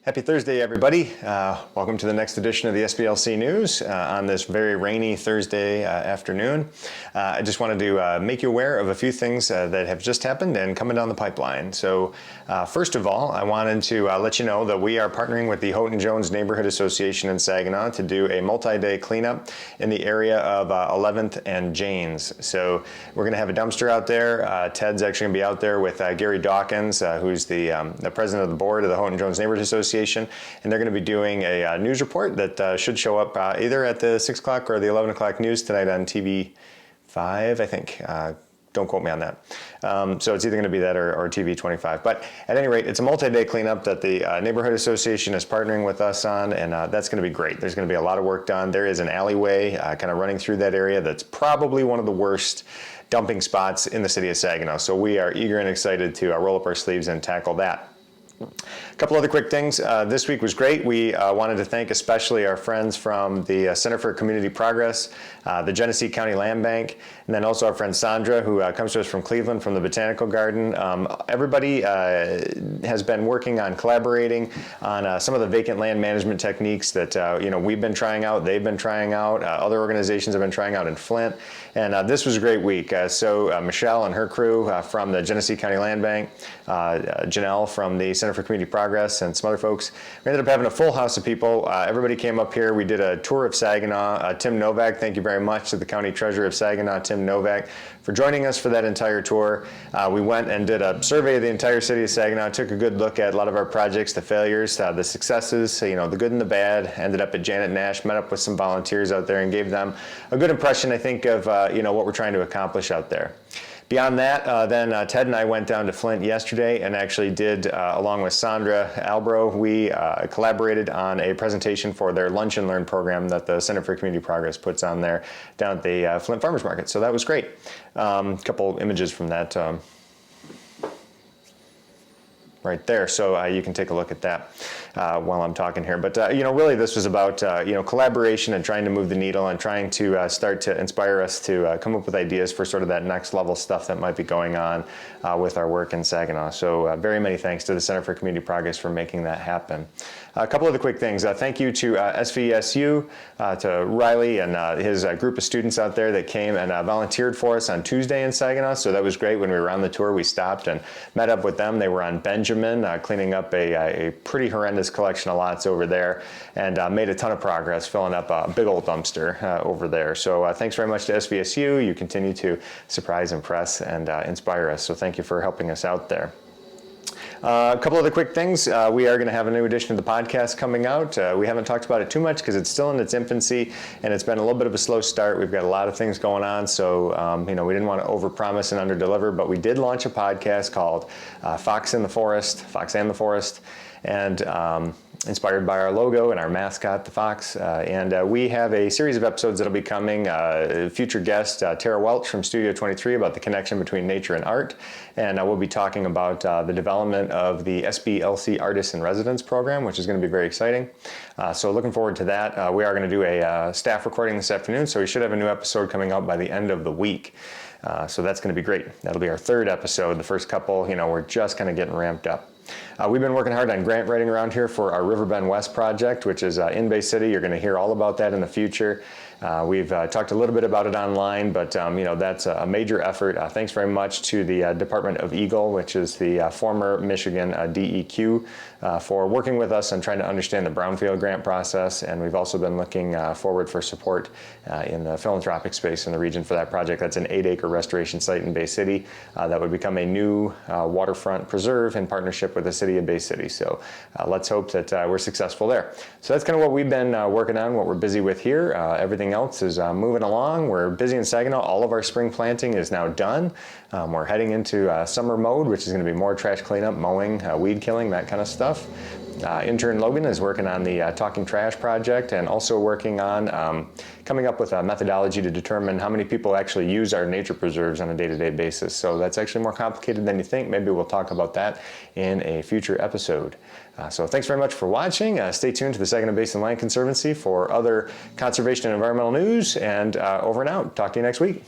Happy Thursday, everybody. Welcome to the next edition of the SBLC News on this very rainy Thursday afternoon. I just wanted to make you aware of a few things that have just happened and coming down the pipeline. So first of all, I wanted to let you know that we are partnering with the Houghton Jones Neighborhood Association in Saginaw to do a multi-day cleanup in the area of 11th and Janes. So we're going to have a dumpster out there. Ted's actually going to be out there with Gary Dawkins, who's the president of the board of the Houghton Jones Neighborhood Association. And they're going to be doing a news report that should show up either at the 6 o'clock or the 11 o'clock news tonight on TV 5, I think. Don't quote me on that. So it's either going to be that or TV 25. But at any rate, it's a multi-day cleanup that the Neighborhood Association is partnering with us on, and that's going to be great. There's going to be a lot of work done. There is an alleyway kind of running through that area that's probably one of the worst dumping spots in the city of Saginaw. So we are eager and excited to roll up our sleeves and tackle that. A couple other quick things. This week was great. We wanted to thank especially our friends from the Center for Community Progress, the Genesee County Land Bank, and then also our friend Sandra, who comes to us from Cleveland from the Botanical Garden. Everybody has been working on collaborating on some of the vacant land management techniques that we've been trying out, they've been trying out, other organizations have been trying out in Flint, and this was a great week. So Michelle and her crew from the Genesee County Land Bank, Janelle from the Center for Community Progress, and some other folks. We ended up having a full house of people. Everybody came up here. We did a tour of Saginaw. Tim Novak, thank you very much to the County Treasurer of Saginaw, Tim Novak, for joining us for that entire tour. We went and did a survey of the entire city of Saginaw, took a good look at a lot of our projects, the failures, the successes, the good and the bad. Ended up at Janet Nash, met up with some volunteers out there and gave them a good impression, I think, of what we're trying to accomplish out there. Beyond that, then Ted and I went down to Flint yesterday and actually did, along with Sandra Albro, we collaborated on a presentation for their Lunch and Learn program that the Center for Community Progress puts on there down at the Flint Farmers Market. So that was great. A couple images from that right there, so you can take a look at that while I'm talking here. But really this was about collaboration and trying to move the needle and trying to start to inspire us to come up with ideas for sort of that next level stuff that might be going on with our work in Saginaw. So very many thanks to the Center for Community Progress for making that happen. A couple of the quick things. Thank you to SVSU, to Riley and his group of students out there that came and volunteered for us on Tuesday in Saginaw. So that was great. When we were on the tour, we stopped and met up with them. They were on Benjamin, cleaning up a pretty horrendous collection of lots over there, and made a ton of progress filling up a big old dumpster over there. So thanks very much to SVSU. You continue to surprise, impress, and inspire us. So thank you for helping us out there. A couple other quick things. We are going to have a new edition of the podcast coming out. We haven't talked about it too much because it's still in its infancy and it's been a little bit of a slow start. We've got a lot of things going on, so we didn't want to overpromise and underdeliver, but we did launch a podcast called Fox and the Forest, and inspired by our logo and our mascot, the fox. And we have a series of episodes that'll be coming. Future guest, Tara Welch from Studio 23, about the connection between nature and art. And we'll be talking about the development of the SBLC Artists in Residence program, which is going to be very exciting. So looking forward to that. We are going to do a staff recording this afternoon, so we should have a new episode coming out by the end of the week. So that's going to be great. That'll be our third episode. The first couple, we're just kind of getting ramped up. We've been working hard on grant writing around here for our Riverbend West project, which is in Bay City. You're going to hear all about that in the future. We've talked a little bit about it online, but that's a major effort. Thanks very much to the Department of Eagle, which is the former Michigan DEQ, for working with us and trying to understand the brownfield grant process. And we've also been looking forward for support in the philanthropic space in the region for that project. That's an 8-acre restoration site in Bay City that would become a new waterfront preserve in partnership with the city of Bay City. So let's hope that we're successful there. So that's kind of what we've been working on, what we're busy with here. Everything else is moving along. We're busy in Saginaw. All of our spring planting is now done. We're heading into summer mode, which is going to be more trash cleanup, mowing, weed killing, that kind of stuff. Intern Logan is working on the Talking Trash project and also working on coming up with a methodology to determine how many people actually use our nature preserves on a day-to-day basis. So that's actually more complicated than you think. Maybe we'll talk about that in a future episode. So thanks very much for watching. Stay tuned to the Saginaw Basin Land Conservancy for other conservation and environmental news, and over and out. Talk to you next week.